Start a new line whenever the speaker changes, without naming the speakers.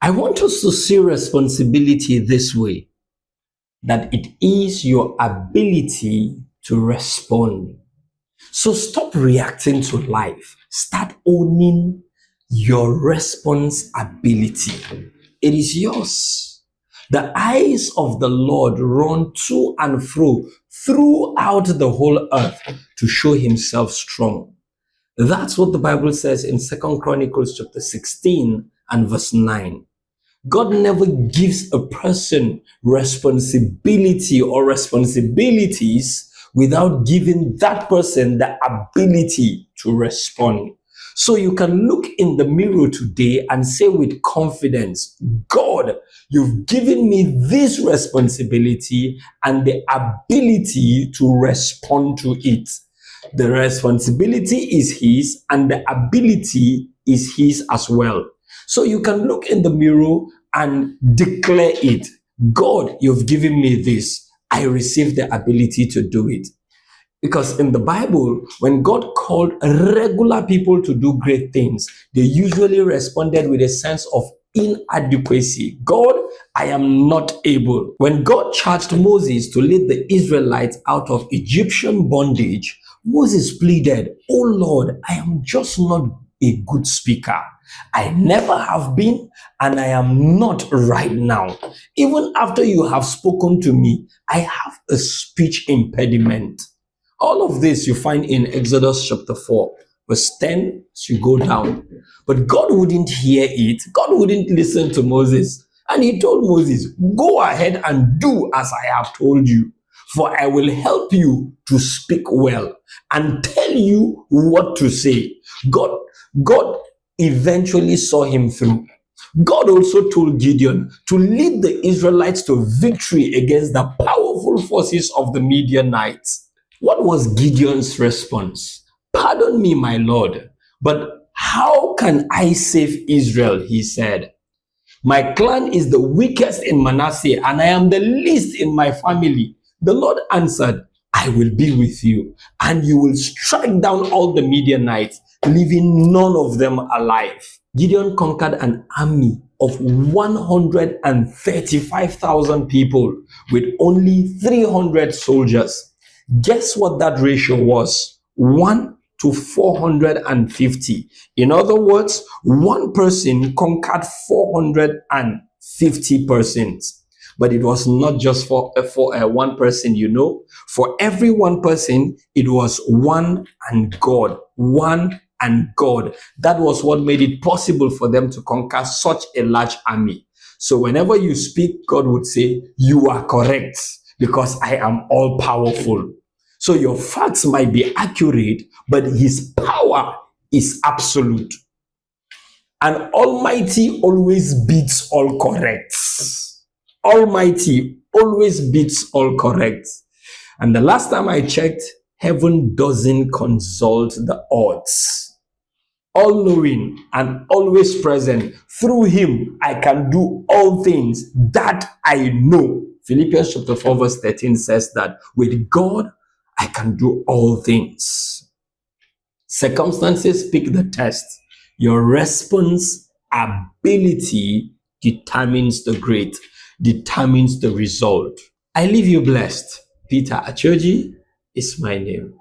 I want us to see responsibility this way, that it is your ability to respond. So stop reacting to life. Start owning your responsibility. It is yours. The eyes of the Lord run to and fro throughout the whole earth to show himself strong. That's what the Bible says in 2 Chronicles chapter 16 and verse 9. God never gives a person responsibility or responsibilities without giving that person the ability to respond. So you can look in the mirror today and say with confidence, God, you've given me this responsibility and the ability to respond to it. The responsibility is his and the ability is his as well. So you can look in the mirror and declare it. God, you've given me this. I receive the ability to do it. Because in the Bible, when God called regular people to do great things, they usually responded with a sense of inadequacy. God, I am not able. When God charged Moses to lead the Israelites out of Egyptian bondage, Moses pleaded, "Oh Lord, I am just not a good speaker. I never have been, and I am not right now. Even after you have spoken to me, I have a speech impediment." All of this you find in Exodus chapter 4, verse 10, as you go down. But God wouldn't hear it. God wouldn't listen to Moses. And he told Moses, "Go ahead and do as I have told you, for I will help you to speak well and tell you what to say." God eventually saw him through. God also told Gideon to lead the Israelites to victory against the powerful forces of the Midianites. What was Gideon's response? "Pardon me, my Lord, but how can I save Israel?" he said. "My clan is the weakest in Manasseh, and I am the least in my family." The Lord answered, "I will be with you, and you will strike down all the Midianites, leaving none of them alive." Gideon conquered an army of 135,000 people with only 300 soldiers. Guess what that ratio was? 1 to 450. In other words, one person conquered 450 persons. But it was not just for one person, For every one person, it was one and God. One and God. That was what made it possible for them to conquer such a large army. So whenever you speak, God would say, "You are correct, because I am all powerful." So your facts might be accurate, but his power is absolute. And Almighty always beats all correct. Almighty always beats all correct. And the last time I checked, heaven doesn't consult the odds. All-knowing and always present. Through him, I can do all things that I know. Philippians chapter 4 verse 13 says that with God, I can do all things. Circumstances pick the test. Your response ability determines the result. I leave you blessed. Peter Achoji is my name.